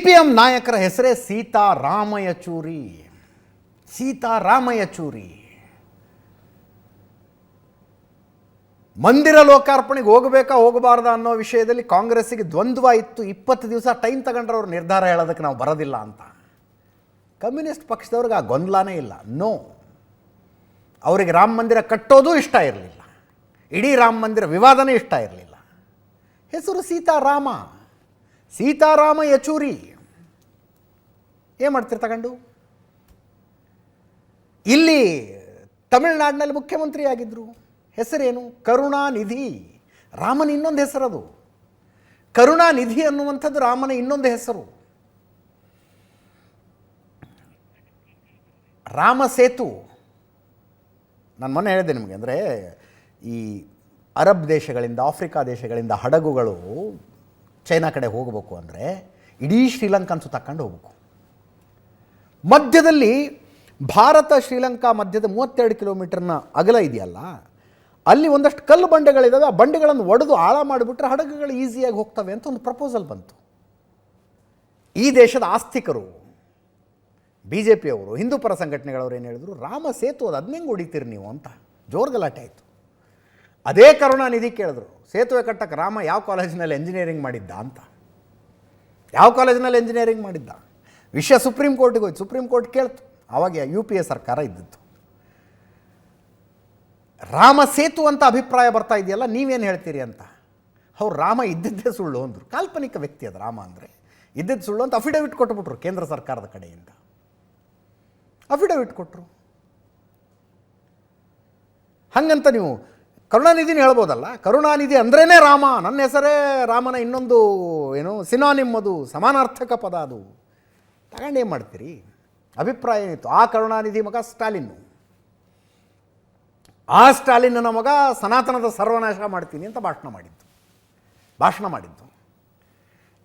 CPM ನಾಯಕರ ಹೆಸರೇ ಸೀತಾರಾಮ ಯಚೂರಿ. ಸೀತಾರಾಮ ಯಚೂರಿ ಮಂದಿರ ಲೋಕಾರ್ಪಣೆಗೆ ಹೋಗಬೇಕಾ ಹೋಗಬಾರ್ದಾ ಅನ್ನೋ ವಿಷಯದಲ್ಲಿ ಕಾಂಗ್ರೆಸ್ಸಿಗೆ ದ್ವಂದ್ವ ಇತ್ತು. 20 ದಿವಸ ಟೈಮ್ ತಗೊಂಡ್ರೆ ಅವ್ರು ನಿರ್ಧಾರ ಹೇಳೋದಕ್ಕೆ ನಾವು ಬರೋದಿಲ್ಲ ಅಂತ. ಕಮ್ಯುನಿಸ್ಟ್ ಪಕ್ಷದವ್ರಿಗೆ ಆ ಗೊಂದಲನೇ ಇಲ್ಲ. ನೋ, ಅವರಿಗೆ ರಾಮ ಮಂದಿರ ಕಟ್ಟೋದು ಇಷ್ಟ ಇರಲಿಲ್ಲ, ಇಡೀ ರಾಮ ಮಂದಿರ ವಿವಾದನೇ ಇಷ್ಟ ಇರಲಿಲ್ಲ. ಹೆಸರು ಸೀತಾರಾಮ, ಸೀತಾರಾಮ ಯಚೂರಿ. ಏನು ಮಾಡ್ತೀರಿ ತಗೊಂಡು? ಇಲ್ಲಿ ತಮಿಳುನಾಡಿನಲ್ಲಿ ಮುಖ್ಯಮಂತ್ರಿ ಆಗಿದ್ದರು. ಹೆಸರೇನು? ಕರುಣಾನಿಧಿ. ರಾಮನ ಇನ್ನೊಂದು ಹೆಸರದು. ಕರುಣಾನಿಧಿ ಅನ್ನುವಂಥದ್ದು ರಾಮನ ಇನ್ನೊಂದು ಹೆಸರು. ರಾಮ ಸೇತು, ನಾನು ಮೊನ್ನೆ ಹೇಳಿದೆ ನಿಮಗೆ, ಅಂದರೆ ಈ ಅರಬ್ ದೇಶಗಳಿಂದ, ಆಫ್ರಿಕಾ ದೇಶಗಳಿಂದ ಹಡಗುಗಳು ಚೈನಾ ಕಡೆ ಹೋಗಬೇಕು ಅಂದರೆ ಇಡೀ ಶ್ರೀಲಂಕಾನ ಸುತ್ತಾಕೊಂಡು ಹೋಗಬೇಕು. ಮಧ್ಯದಲ್ಲಿ ಭಾರತ ಶ್ರೀಲಂಕಾ ಮಧ್ಯದ 32 ಕಿಲೋಮೀಟರ್ನ ಅಗಲ ಇದೆಯಲ್ಲ, ಅಲ್ಲಿ ಒಂದಷ್ಟು ಕಲ್ಲು ಬಂಡೆಗಳಿದ್ದಾವೆ. ಆ ಬಂಡೆಗಳನ್ನು ಒಡೆದು ಆಳ ಮಾಡಿಬಿಟ್ರೆ ಹಡಗುಗಳು ಈಸಿಯಾಗಿ ಹೋಗ್ತವೆ ಅಂತ ಒಂದು ಪ್ರಪೋಸಲ್ ಬಂತು. ಈ ದೇಶದ ಆಸ್ತಿಕರು, BJP ಅವರು, ಹಿಂದೂ ಪರ ಸಂಘಟನೆಗಳವ್ರು ಏನು ಹೇಳಿದ್ರು, ರಾಮ ಸೇತು ಅದು ಅದನ್ನ ಹೆಂಗೆ ಹೊಡಿತೀರಿ ನೀವು ಅಂತ ಜೋರು ಗಲಾಟೆ ಆಯಿತು. ಅದೇ ಕರುಣಾನಿಧಿ ಕೇಳಿದ್ರು, ಸೇತುವೆ ಕಟ್ಟಕ್ಕೆ ರಾಮ ಯಾವ ಕಾಲೇಜಿನಲ್ಲಿ ಎಂಜಿನಿಯರಿಂಗ್ ಮಾಡಿದ್ದ ಅಂತ. ಯಾವ ಕಾಲೇಜಿನಲ್ಲಿ ಎಂಜಿನಿಯರಿಂಗ್ ಮಾಡಿದ್ದ? ವಿಷಯ ಸುಪ್ರೀಂ ಕೋರ್ಟಿಗೆ ಹೋಯ್ತು. ಸುಪ್ರೀಂ ಕೋರ್ಟ್ ಕೇಳ್ತು. ಆವಾಗ UPA ಸರ್ಕಾರ ಇದ್ದಿತ್ತು. ರಾಮ ಸೇತು ಅಂತ ಅಭಿಪ್ರಾಯ ಬರ್ತಾ ಇದೆಯಲ್ಲ, ನೀವೇನು ಹೇಳ್ತೀರಿ ಅಂತ. ಅವ್ರು ರಾಮ ಇದ್ದಿದ್ದೇ ಸುಳ್ಳು ಅಂದರು. ಕಾಲ್ಪನಿಕ ವ್ಯಕ್ತಿ ಅದು ರಾಮ ಅಂದರೆ, ಇದ್ದಿದ್ದು ಸುಳ್ಳು ಅಂತ ಅಫಿಡವಿಟ್ ಕೊಟ್ಟುಬಿಟ್ರು ಕೇಂದ್ರ ಸರ್ಕಾರದ ಕಡೆಯಿಂದ. ಅಫಿಡವಿಟ್ ಕೊಟ್ಟರು. ಹಾಗಂತ ನೀವು ಕರುಣಾನಿಧಿನ ಹೇಳ್ಬೋದಲ್ಲ. ಕರುಣಾನಿಧಿ ಅಂದ್ರೇ ರಾಮ, ನನ್ನ ಹೆಸರೇ ರಾಮನ ಇನ್ನೊಂದು ಏನು ಸಿನಾನಿಮ್, ಅದು ಸಮಾನಾರ್ಥಕ ಪದ. ಅದು ತಗೊಂಡು ಏನು ಮಾಡ್ತೀರಿ? ಅಭಿಪ್ರಾಯ ಏನಿತ್ತು? ಆ ಕರುಣಾನಿಧಿ ಮಗ ಸ್ಟಾಲಿನ್ನು, ಆ ಸ್ಟಾಲಿನ್ನ ಮಗ ಸನಾತನದ ಸರ್ವನಾಶ ಮಾಡ್ತೀನಿ ಅಂತ ಭಾಷಣ ಮಾಡಿದ್ದು.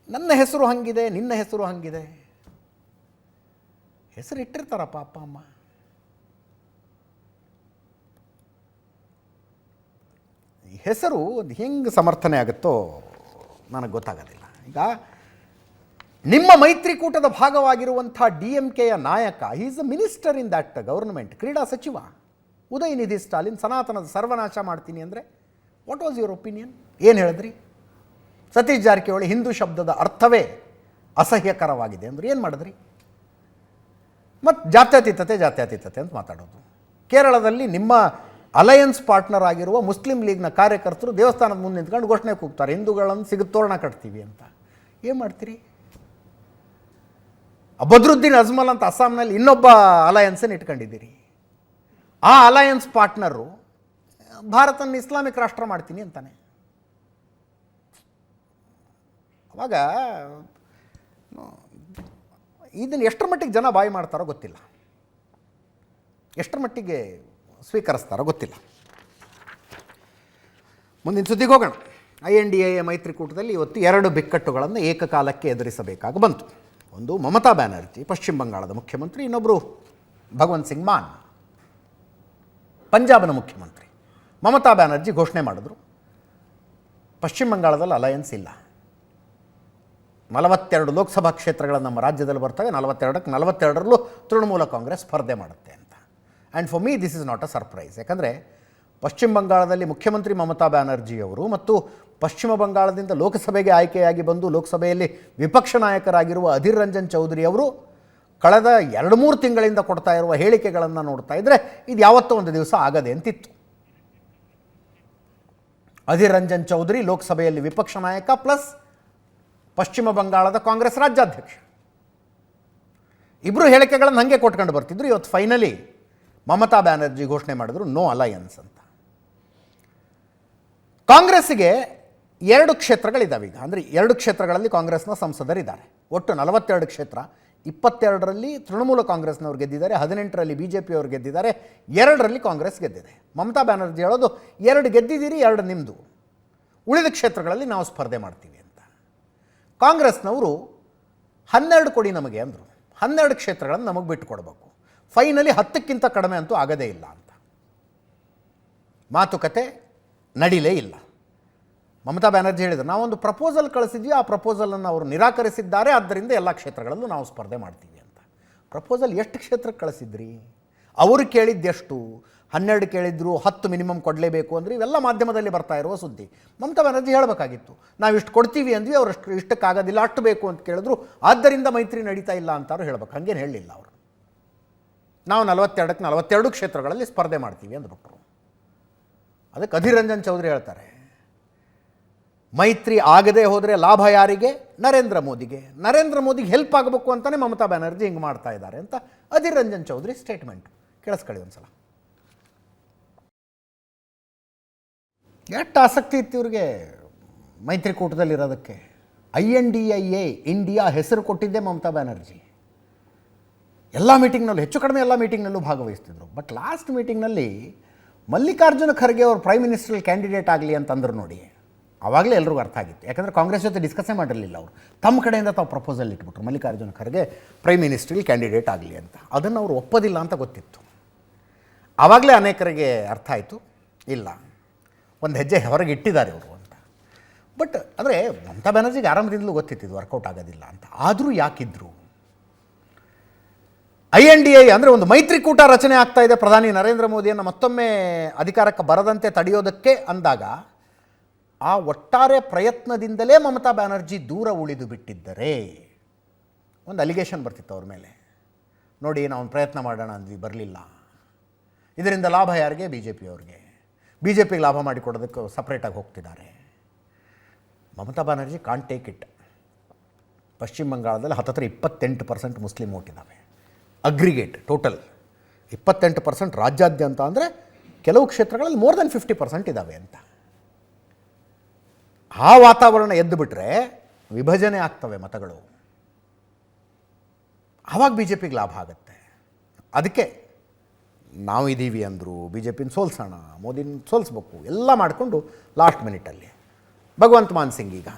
ನನ್ನ ಹೆಸರು ಹಾಗಿದೆ, ನಿನ್ನ ಹೆಸರು ಹಾಗಿದೆ. ಹೆಸರು ಇಟ್ಟಿರ್ತಾರಪ್ಪ ಅಪ್ಪ ಅಮ್ಮ. ಈ ಹೆಸರು ಅದು ಹೆಂಗೆ ಸಮರ್ಥನೆ ಆಗುತ್ತೋ ನನಗೆ ಗೊತ್ತಾಗೋದಿಲ್ಲ. ಈಗ ನಿಮ್ಮ ಮೈತ್ರಿಕೂಟದ ಭಾಗವಾಗಿರುವಂಥ DMKಯ ನಾಯಕ, he is a minister in that government, ಕ್ರೀಡಾ ಸಚಿವ ಉದಯನಿಧಿ ಸ್ಟಾಲಿನ್ ಸನಾತನದ ಸರ್ವನಾಶ ಮಾಡ್ತೀನಿ ಅಂದರೆ ವಾಟ್ ವಾಸ್ ಯುವರ್ ಒಪಿನಿಯನ್? ಏನು ಹೇಳಿದ್ರಿ? ಸತೀಶ್ ಜಾರಕಿಹೊಳಿ ಹಿಂದೂ ಶಬ್ದದ ಅರ್ಥವೇ ಅಸಹ್ಯಕರವಾಗಿದೆ ಅಂದ್ರೆ ಏನು ಮಾಡಿದ್ರಿ? ಮತ್ತು ಜಾತ್ಯತೀತತೆ ಅಂತ ಮಾತಾಡೋದು. ಕೇರಳದಲ್ಲಿ ನಿಮ್ಮ ಅಲಯನ್ಸ್ ಪಾರ್ಟ್ನರ್ ಆಗಿರುವ ಮುಸ್ಲಿಂ ಲೀಗ್ನ ಕಾರ್ಯಕರ್ತರು ದೇವಸ್ಥಾನದ ಮುಂದೆ ನಿಂತ್ಕೊಂಡು ಘೋಷಣೆ ಕೂಗ್ತಾರೆ, ಹಿಂದೂಗಳನ್ನು ಸಿಗುತ್ತೋರಣ ಕಟ್ತೀವಿ ಅಂತ. ಏನು ಮಾಡ್ತೀರಿ? ಬದ್ರುದ್ದೀನ್ ಅಜ್ಮಲ್ ಅಂತ ಅಸ್ಸಾಂನಲ್ಲಿ ಇನ್ನೊಬ್ಬ ಅಲಯನ್ಸನ್ನು ಇಟ್ಕೊಂಡಿದ್ದೀರಿ. ಆ ಅಲಯನ್ಸ್ ಪಾರ್ಟ್ನರು ಭಾರತನ ಇಸ್ಲಾಮಿಕ್ ರಾಷ್ಟ್ರ ಮಾಡ್ತೀನಿ ಅಂತಾನೆ. ಅವಾಗ ಇದನ್ನು ಎಷ್ಟರ ಮಟ್ಟಿಗೆ ಜನ ಬಾಯಿ ಮಾಡ್ತಾರೋ ಗೊತ್ತಿಲ್ಲ, ಎಷ್ಟರ ಮಟ್ಟಿಗೆ ಸ್ವೀಕರಿಸ್ತಾರೋ ಗೊತ್ತಿಲ್ಲ. ಮುಂದಿನ ಸುದ್ದಿಗೆ ಹೋಗೋಣ. INDA ಮೈತ್ರಿಕೂಟದಲ್ಲಿ ಇವತ್ತು 2 ಬಿಕ್ಕಟ್ಟುಗಳನ್ನು ಏಕಕಾಲಕ್ಕೆ ಎದುರಿಸಬೇಕಾಗಿ ಬಂತು. ಒಂದು ಮಮತಾ ಬ್ಯಾನರ್ಜಿ, ಪಶ್ಚಿಮ ಬಂಗಾಳದ ಮುಖ್ಯಮಂತ್ರಿ. ಇನ್ನೊಬ್ಬರು ಭಗವಂತ್ ಸಿಂಗ್ ಮಾನ್, ಪಂಜಾಬ್ನ ಮುಖ್ಯಮಂತ್ರಿ. ಮಮತಾ ಬ್ಯಾನರ್ಜಿ ಘೋಷಣೆ ಮಾಡಿದ್ರು, ಪಶ್ಚಿಮ ಬಂಗಾಳದಲ್ಲಿ ಅಲಯನ್ಸ್ ಇಲ್ಲ. 42 ಲೋಕಸಭಾ ಕ್ಷೇತ್ರಗಳು ನಮ್ಮ ರಾಜ್ಯದಲ್ಲಿ ಬರ್ತವೆ. 42ಕ್ಕೆ 42ರಲ್ಲೂ ತೃಣಮೂಲ ಕಾಂಗ್ರೆಸ್ ಸ್ಪರ್ಧೆ ಮಾಡುತ್ತೆ ಅಂತ. And for me this is not a surprise. ಯಾಕಂದರೆ ಪಶ್ಚಿಮ ಬಂಗಾಳದಲ್ಲಿ ಮುಖ್ಯಮಂತ್ರಿ ಮಮತಾ ಬ್ಯಾನರ್ಜಿಯವರು ಮತ್ತು ಪಶ್ಚಿಮ ಬಂಗಾಳದಿಂದ ಲೋಕಸಭೆಗೆ ಆಯ್ಕೆಯಾಗಿ ಬಂದು ಲೋಕಸಭೆಯಲ್ಲಿ ವಿಪಕ್ಷ ನಾಯಕರಾಗಿರುವ ಅಧೀರ್ ರಂಜನ್ ಚೌಧರಿ ಅವರು ಕಳೆದ 2-3 ತಿಂಗಳಿಂದ ಕೊಡ್ತಾ ಇರುವ ಹೇಳಿಕೆಗಳನ್ನು ನೋಡ್ತಾ ಇದ್ದರೆ ಇದು ಯಾವತ್ತೋ ಒಂದು ದಿವಸ ಆಗದೆ ಅಂತಿತ್ತು. ಅಧೀರ್ ರಂಜನ್ ಚೌಧರಿ ಲೋಕಸಭೆಯಲ್ಲಿ ವಿಪಕ್ಷ ನಾಯಕ ಪ್ಲಸ್ ಪಶ್ಚಿಮ ಬಂಗಾಳದ ಕಾಂಗ್ರೆಸ್ ರಾಜ್ಯಾಧ್ಯಕ್ಷ. ಇಬ್ಬರು ಹೇಳಿಕೆಗಳನ್ನು ಹಾಗೆ ಕೊಟ್ಕೊಂಡು ಬರ್ತಿದ್ರು. ಇವತ್ತು ಫೈನಲಿ ಮಮತಾ ಬ್ಯಾನರ್ಜಿ ಘೋಷಣೆ ಮಾಡಿದ್ರು ನೋ ಅಲಯನ್ಸ್ ಅಂತ. ಕಾಂಗ್ರೆಸ್ಸಿಗೆ 2 ಕ್ಷೇತ್ರಗಳಿದ್ದಾವೆ ಈಗ. ಅಂದರೆ 2 ಕ್ಷೇತ್ರಗಳಲ್ಲಿ ಕಾಂಗ್ರೆಸ್ನ ಸಂಸದರಿದ್ದಾರೆ. ಒಟ್ಟು 42 ಕ್ಷೇತ್ರ. 22ರಲ್ಲಿ ತೃಣಮೂಲ ಕಾಂಗ್ರೆಸ್ನವ್ರು ಗೆದ್ದಿದ್ದಾರೆ, 18ರಲ್ಲಿ BJP ಅವರು ಗೆದ್ದಿದ್ದಾರೆ, 2ರಲ್ಲಿ ಕಾಂಗ್ರೆಸ್ ಗೆದ್ದಿದೆ. ಮಮತಾ ಬ್ಯಾನರ್ಜಿ ಹೇಳೋದು 2 ಗೆದ್ದಿದ್ದೀರಿ, 2 ನಿಮ್ಮದು, ಉಳಿದ ಕ್ಷೇತ್ರಗಳಲ್ಲಿ ನಾವು ಸ್ಪರ್ಧೆ ಮಾಡ್ತೀವಿ ಅಂತ. ಕಾಂಗ್ರೆಸ್ನವರು 12 ಕೊಡಿ ನಮಗೆ ಅಂದರು. 12 ಕ್ಷೇತ್ರಗಳನ್ನು ನಮಗೆ ಬಿಟ್ಟು ಕೊಡಬೇಕು. ಫೈನಲಿ 10ಕ್ಕಿಂತ ಕಡಿಮೆ ಅಂತೂ ಆಗದೇ ಇಲ್ಲ ಅಂತ ಮಾತುಕತೆ ನಡೀಲೇ ಇಲ್ಲ. ಮಮತಾ ಬ್ಯಾನರ್ಜಿ ಹೇಳಿದರು, ನಾವೊಂದು ಪ್ರಪೋಸಲ್ ಕಳಿಸಿದ್ವಿ, ಆ ಪ್ರಪೋಸಲನ್ನು ಅವರು ನಿರಾಕರಿಸಿದ್ದಾರೆ, ಆದ್ದರಿಂದ ಎಲ್ಲ ಕ್ಷೇತ್ರಗಳಲ್ಲೂ ನಾವು ಸ್ಪರ್ಧೆ ಮಾಡ್ತೀವಿ ಅಂತ. ಪ್ರಪೋಸಲ್ ಎಷ್ಟು ಕ್ಷೇತ್ರಕ್ಕೆ ಕಳಿಸಿದ್ರಿ? ಅವರು ಕೇಳಿದ್ದೆಷ್ಟು? 12 ಕೇಳಿದ್ರು, 10 ಮಿನಿಮಮ್ ಕೊಡಲೇಬೇಕು ಅಂದರೆ ಇವೆಲ್ಲ ಮಾಧ್ಯಮದಲ್ಲಿ ಬರ್ತಾ ಇರುವ ಸುದ್ದಿ. ಮಮತಾ ಬ್ಯಾನರ್ಜಿ ಹೇಳಬೇಕಾಗಿತ್ತು, ನಾವು ಇಷ್ಟು ಕೊಡ್ತೀವಿ ಅಂದ್ವಿ, ಅವರು ಇಷ್ಟಕ್ಕಾಗೋದಿಲ್ಲ, ಅಷ್ಟು ಬೇಕು ಅಂತ ಕೇಳಿದ್ರು, ಆದ್ದರಿಂದ ಮೈತ್ರಿ ನಡೀತಾ ಇಲ್ಲ ಅಂತಾರು ಹೇಳಬೇಕು. ಹಾಗೇನು ಹೇಳಲಿಲ್ಲ ಅವರು. ನಾವು 42ಕ್ಕೆ 42 ಕ್ಷೇತ್ರಗಳಲ್ಲಿ ಸ್ಪರ್ಧೆ ಮಾಡ್ತೀವಿ ಅಂದ್ಬಿಟ್ರು. ಅದಕ್ಕೆ ಅಧೀರ್ ರಂಜನ್ ಚೌಧರಿ ಹೇಳ್ತಾರೆ, ಮೈತ್ರಿ ಆಗದೆ ಹೋದರೆ ಲಾಭ ಯಾರಿಗೆ? ನರೇಂದ್ರ ಮೋದಿಗೆ. ನರೇಂದ್ರ ಮೋದಿಗೆ ಹೆಲ್ಪ್ ಆಗಬೇಕು ಅಂತಲೇ ಮಮತಾ ಬ್ಯಾನರ್ಜಿ ಹಿಂಗೆ ಮಾಡ್ತಾ ಇದ್ದಾರೆ ಅಂತ ಅಧೀರ್ ರಂಜನ್ ಚೌಧರಿ ಸ್ಟೇಟ್ಮೆಂಟ್. ಕೇಳಿಸ್ಕೊಳ್ಳಿ ಒಂದು ಸಲ. ಎಷ್ಟು ಆಸಕ್ತಿ ಇತ್ತು ಇವ್ರಿಗೆ ಮೈತ್ರಿಕೂಟದಲ್ಲಿರೋದಕ್ಕೆ. INDIA ಇಂಡಿಯಾ ಹೆಸರು ಕೊಟ್ಟಿದ್ದೇ ಮಮತಾ ಬ್ಯಾನರ್ಜಿ. ಎಲ್ಲ ಮೀಟಿಂಗ್ನಲ್ಲೂ, ಹೆಚ್ಚು ಕಡಿಮೆ ಎಲ್ಲ ಮೀಟಿಂಗ್ನಲ್ಲೂ ಭಾಗವಹಿಸ್ತಿದ್ರು. ಬಟ್ ಲಾಸ್ಟ್ ಮೀಟಿಂಗ್ನಲ್ಲಿ ಮಲ್ಲಿಕಾರ್ಜುನ ಖರ್ಗೆ ಅವರು ಪ್ರೈಮ್ ಮಿನಿಸ್ಟ್ರಲ್ಲಿ ಕ್ಯಾಂಡಿಡೇಟ್ ಆಗಲಿ ಅಂತಂದ್ರು ನೋಡಿ, ಆವಾಗಲೇ ಎಲ್ರಿಗೂ ಅರ್ಥ ಆಗಿತ್ತು. ಯಾಕಂದರೆ ಕಾಂಗ್ರೆಸ್ ಜೊತೆ ಡಿಸ್ಕಸ್ಸೇ ಮಾಡಿರಲಿಲ್ಲ ಅವರು. ತಮ್ಮ ಕಡೆಯಿಂದ ತಾವು ಪ್ರಪೋಸಲ್ ಇಟ್ಬಿಟ್ರು, ಮಲ್ಲಿಕಾರ್ಜುನ ಖರ್ಗೆ ಪ್ರೈಮ್ ಮಿನಿಸ್ಟ್ರಲ್ಲಿ ಕ್ಯಾಂಡಿಡೇಟ್ ಆಗಲಿ ಅಂತ. ಅದನ್ನು ಅವರು ಒಪ್ಪೋದಿಲ್ಲ ಅಂತ ಗೊತ್ತಿತ್ತು. ಆವಾಗಲೇ ಅನೇಕರಿಗೆ ಅರ್ಥ ಆಯಿತು, ಇಲ್ಲ ಒಂದು ಹೆಜ್ಜೆ ಹೊರಗೆ ಇಟ್ಟಿದ್ದಾರೆ ಅವರು ಅಂತ. ಬಟ್ ಅಂದರೆ ಮಮತಾ ಬ್ಯಾನರ್ಜಿಗೆ ಆರಂಭದಿಂದಲೂ ಗೊತ್ತಿತ್ತು ಇದು ವರ್ಕೌಟ್ ಆಗೋದಿಲ್ಲ ಅಂತ. ಆದರೂ ಯಾಕಿದ್ರು? INDA ಅಂದರೆ ಒಂದು ಮೈತ್ರಿಕೂಟ ರಚನೆ ಆಗ್ತಾ ಇದೆ, ಪ್ರಧಾನಿ ನರೇಂದ್ರ ಮೋದಿಯನ್ನು ಮತ್ತೊಮ್ಮೆ ಅಧಿಕಾರಕ್ಕೆ ಬರದಂತೆ ತಡೆಯೋದಕ್ಕೆ ಅಂದಾಗ ಆ ಒಟ್ಟಾರೆ ಪ್ರಯತ್ನದಿಂದಲೇ ಮಮತಾ ಬ್ಯಾನರ್ಜಿ ದೂರ ಉಳಿದು ಬಿಟ್ಟಿದ್ದರೆ ಒಂದು ಅಲಿಗೇಷನ್ ಬರ್ತಿತ್ತು ಅವ್ರ ಮೇಲೆ. ನೋಡಿ, ನಾವು ಒಂದು ಪ್ರಯತ್ನ ಮಾಡೋಣ ಅಂದ್ವಿ, ಬರಲಿಲ್ಲ, ಇದರಿಂದ ಲಾಭ ಯಾರಿಗೆ? BJP ಅವ್ರಿಗೆ. BJPಗೆ ಲಾಭ ಮಾಡಿಕೊಡೋದಕ್ಕೆ ಸಪ್ರೇಟಾಗಿ ಹೋಗ್ತಿದ್ದಾರೆ. Mamata Banerjee can't take it. ಪಶ್ಚಿಮ ಬಂಗಾಳದಲ್ಲಿ 28% ಮುಸ್ಲಿಂ ವೋಟ್ ಇದ್ದಾವೆ. ಅಗ್ರಿಗೇಟ್ ಟೋಟಲ್ 28% ರಾಜ್ಯಾದ್ಯಂತ ಅಂದರೆ ಕೆಲವು ಕ್ಷೇತ್ರಗಳಲ್ಲಿ ಮೋರ್ ದೆನ್ 50% ಇದ್ದಾವೆ ಅಂತ. ಆ ವಾತಾವರಣ ಎದ್ದು ಬಿಟ್ಟರೆ ವಿಭಜನೆ ಆಗ್ತವೆ ಮತಗಳು, ಆವಾಗ BJPಗೆ ಲಾಭ ಆಗುತ್ತೆ. ಅದಕ್ಕೆ ನಾವು ಇದ್ದೀವಿ ಅಂದರು, BJPನ ಸೋಲ್ಸೋಣ, ಮೋದಿನ ಸೋಲಿಸ್ಬೇಕು, ಎಲ್ಲ ಮಾಡಿಕೊಂಡು ಲಾಸ್ಟ್ ಮಿನಿಟಲ್ಲಿ ಭಗವಂತ್ ಮಾನ್ ಸಿಂಗ್ ಈಗ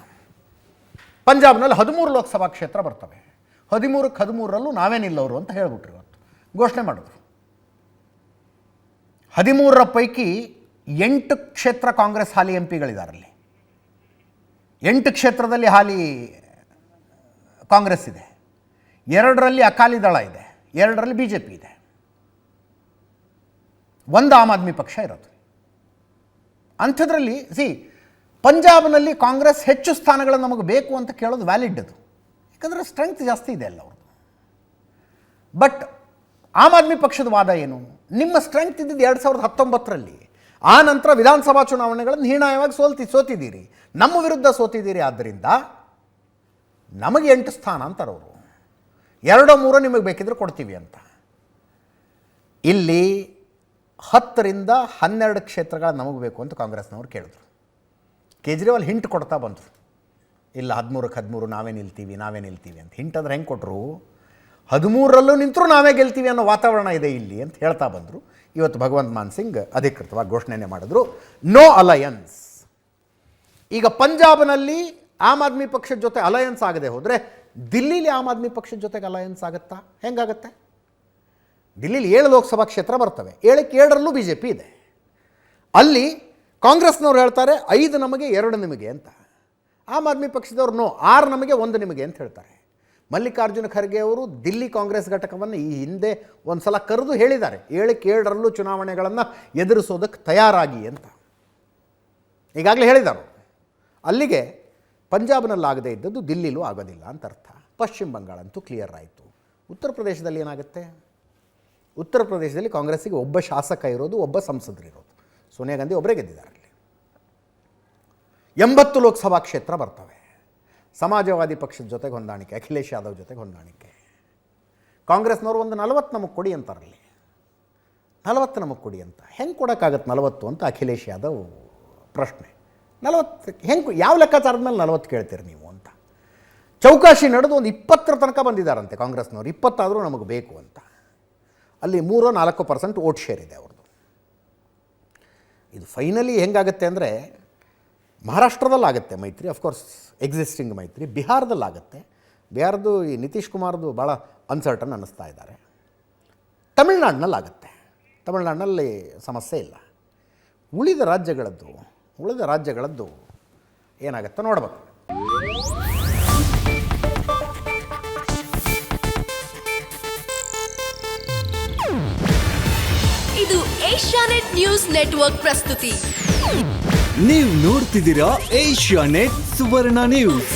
ಪಂಜಾಬ್ನಲ್ಲಿ 13 ಲೋಕಸಭಾ ಕ್ಷೇತ್ರ ಬರ್ತವೆ. 13ಕ್ಕೆ 13ರಲ್ಲೂ ನಾವೇ ನಿಲ್ಲೋರು ಅಂತ ಹೇಳ್ಬಿಟ್ರು. ಇವತ್ತು ಘೋಷಣೆ ಮಾಡಿದ್ರು. 13ರ ಪೈಕಿ 8 ಕ್ಷೇತ್ರ ಕಾಂಗ್ರೆಸ್ ಹಾಲಿ MP ಗಳಿದ್ದಾರಲ್ಲಿ. 8 ಕ್ಷೇತ್ರದಲ್ಲಿ ಹಾಲಿ ಕಾಂಗ್ರೆಸ್ ಇದೆ, 2ರಲ್ಲಿ ಅಕಾಲಿ ದಳ ಇದೆ, 2ರಲ್ಲಿ BJP ಇದೆ, 1 ಆಮ್ ಆದ್ಮಿ ಪಕ್ಷ ಇರೋದು. ಅಂಥದ್ರಲ್ಲಿ ಪಂಜಾಬ್ನಲ್ಲಿ ಕಾಂಗ್ರೆಸ್ ಹೆಚ್ಚು ಸ್ಥಾನಗಳು ನಮಗೆ ಬೇಕು ಅಂತ ಕೇಳೋದು ವ್ಯಾಲಿಡ್ ಅದು, ಯಾಕಂದರೆ ಸ್ಟ್ರೆಂತ್ ಜಾಸ್ತಿ ಇದೆ ಅಲ್ಲ ಅವ್ರದ್ದು. ಬಟ್ ಆಮ್ ಆದ್ಮಿ ಪಕ್ಷದ ವಾದ ಏನು? ನಿಮ್ಮ ಸ್ಟ್ರೆಂತ್ ಇದ್ದಿದ್ದು 2019ರಲ್ಲಿ, ಆ ನಂತರ ವಿಧಾನಸಭಾ ಚುನಾವಣೆಗಳನ್ನು ಹೀನಾಯವಾಗಿ ಸೋತಿದ್ದೀರಿ, ನಮ್ಮ ವಿರುದ್ಧ ಸೋತಿದ್ದೀರಿ, ಆದ್ದರಿಂದ ನಮಗೆ 8 ಸ್ಥಾನ ಅಂತಾರವರು, 2-3 ನಿಮಗೆ ಬೇಕಿದ್ರೆ ಕೊಡ್ತೀವಿ ಅಂತ. ಇಲ್ಲಿ 10ರಿಂದ 12 ಕ್ಷೇತ್ರಗಳು ನಮಗೆ ಬೇಕು ಅಂತ ಕಾಂಗ್ರೆಸ್ನವ್ರು ಕೇಳಿದ್ರು. ಕೇಜ್ರಿವಾಲ್ ಹಿಂಟ್ ಕೊಡ್ತಾ ಬಂದರು, ಇಲ್ಲ 13ಕ್ಕೆ 13 ನಾವೇ ನಿಲ್ತೀವಿ ಅಂತ. ಹಿಂಟ್ ಅಂದ್ರೆ ಹೆಂಗೆ ಕೊಟ್ಟರು? 13ರಲ್ಲೂ ನಿಂತರೂ ನಾವೇ ಗೆಲ್ತೀವಿ ಅನ್ನೋ ವಾತಾವರಣ ಇದೆ ಇಲ್ಲಿ ಅಂತ ಹೇಳ್ತಾ ಬಂದರು. ಇವತ್ತು ಭಗವಂತ್ ಮಾನ್ ಸಿಂಗ್ ಅಧಿಕೃತವಾಗಿ ಘೋಷಣೆನೇ ಮಾಡಿದ್ರು, ನೋ ಅಲಯನ್ಸ್. ಈಗ ಪಂಜಾಬ್ನಲ್ಲಿ ಆಮ್ ಆದ್ಮಿ ಪಕ್ಷದ ಜೊತೆ ಅಲಯನ್ಸ್ ಆಗದೆ ಹೋದರೆ ದಿಲ್ಲಿಲಿ ಆಮ್ ಆದ್ಮಿ ಪಕ್ಷದ ಜೊತೆಗೆ ಅಲಯನ್ಸ್ ಆಗುತ್ತಾ? ಹೆಂಗಾಗತ್ತೆ? ದಿಲ್ಲಿಲಿ 7 ಲೋಕಸಭಾ ಕ್ಷೇತ್ರ ಬರ್ತವೆ, 7ಕ್ಕೆ 7ರಲ್ಲೂ BJP ಇದೆ. ಅಲ್ಲಿ ಕಾಂಗ್ರೆಸ್ನವ್ರು ಹೇಳ್ತಾರೆ 5 ನಮಗೆ 2 ನಿಮಗೆ ಅಂತ. ಆಮ್ ಆದ್ಮಿ ಪಕ್ಷದವ್ರು ನೋ, 6 ನಮಗೆ 1 ನಿಮಗೆ ಅಂತ ಹೇಳ್ತಾರೆ. ಮಲ್ಲಿಕಾರ್ಜುನ ಖರ್ಗೆ ಅವರು ದಿಲ್ಲಿ ಕಾಂಗ್ರೆಸ್ ಘಟಕವನ್ನು ಈ ಹಿಂದೆ ಒಂದು ಸಲ ಕರೆದು ಹೇಳಿದ್ದಾರೆ, 7ಕ್ಕೆ 7ರಲ್ಲೂ ಚುನಾವಣೆಗಳನ್ನು ಎದುರಿಸೋದಕ್ಕೆ ತಯಾರಾಗಿ ಅಂತ ಈಗಾಗಲೇ ಹೇಳಿದರು. ಅಲ್ಲಿಗೆ ಪಂಜಾಬ್ನಲ್ಲಾಗದೇ ಇದ್ದದ್ದು ದಿಲ್ಲಿಲೂ ಆಗೋದಿಲ್ಲ ಅಂತ ಅರ್ಥ. ಪಶ್ಚಿಮ ಬಂಗಾಳ ಅಂತೂ ಕ್ಲಿಯರ್ ಆಯಿತು. ಉತ್ತರ ಪ್ರದೇಶದಲ್ಲಿ ಏನಾಗುತ್ತೆ? ಉತ್ತರ ಪ್ರದೇಶದಲ್ಲಿ ಕಾಂಗ್ರೆಸ್ಸಿಗೆ ಒಬ್ಬ ಶಾಸಕ ಇರೋದು, ಒಬ್ಬ ಸಂಸದರಿರೋದು. ಸೋನಿಯಾ ಗಾಂಧಿ ಒಬ್ಬರೇ ಗೆದ್ದಿದ್ದಾರೆ. ಅಲ್ಲಿ 80 ಲೋಕಸಭಾ ಕ್ಷೇತ್ರ ಬರ್ತವೆ. ಸಮಾಜವಾದಿ ಪಕ್ಷದ ಜೊತೆಗೆ ಹೊಂದಾಣಿಕೆ, ಅಖಿಲೇಶ್ ಯಾದವ್ ಜೊತೆಗೆ ಹೊಂದಾಣಿಕೆ. ಕಾಂಗ್ರೆಸ್ನವರು ಒಂದು 40 ನಮಗೆ ಕೊಡಿ ಅಂತಾರಲ್ಲಿ, 40 ನಮಗೆ ಕೊಡಿ ಅಂತ. ಹೆಂಗೆ ಕೊಡೋಕ್ಕಾಗತ್ತೆ 40 ಅಂತ ಅಖಿಲೇಶ್ ಯಾದವ್ ಪ್ರಶ್ನೆ. 40 ಹೆಂಗೆ, ಯಾವ ಲೆಕ್ಕಾಚಾರದ ಮೇಲೆ 40 ಕೇಳ್ತೀರಿ ನೀವು ಅಂತ ಚೌಕಾಶಿ ನಡೆದು ಒಂದು 20 ತನಕ ಬಂದಿದ್ದಾರಂತೆ ಕಾಂಗ್ರೆಸ್ನವರು. 20 ಆದರೂ ನಮಗೆ ಬೇಕು ಅಂತ. ಅಲ್ಲಿ 3-4% ವೋಟ್ ಶೇರ್ ಇದೆ ಅವ್ರದ್ದು. ಇದು ಫೈನಲಿ ಹೆಂಗಾಗುತ್ತೆ ಅಂದರೆ, ಮಹಾರಾಷ್ಟ್ರದಲ್ಲಾಗುತ್ತೆ ಮೈತ್ರಿ, ಅಫ್ಕೋರ್ಸ್ ಎಕ್ಸಿಸ್ಟಿಂಗ್ ಮೈತ್ರಿ. ಬಿಹಾರದಲ್ಲಾಗುತ್ತೆ. ಬಿಹಾರದ್ದು ಈ ನಿತೀಶ್ ಕುಮಾರ್ದು ಭಾಳ ಅನ್ಸರ್ಟನ್ ಅನ್ನಿಸ್ತಾ ಇದ್ದಾರೆ. ತಮಿಳ್ನಾಡಿನಲ್ಲಾಗುತ್ತೆ. ತಮಿಳ್ನಾಡಿನಲ್ಲಿ ಸಮಸ್ಯೆ ಇಲ್ಲ. ಉಳಿದ ರಾಜ್ಯಗಳದ್ದು ಏನಾಗುತ್ತೋ ನೋಡ್ಬೇಕು. ಇದು ಏಷ್ಯಾನೆಟ್ ನ್ಯೂಸ್ ನೆಟ್ವರ್ಕ್ ಪ್ರಸ್ತುತಿ. ನೀವು ನೋಡ್ತಿದ್ದೀರಾ ಏಷ್ಯಾನೆಟ್ ಸುವರ್ಣ ನ್ಯೂಸ್.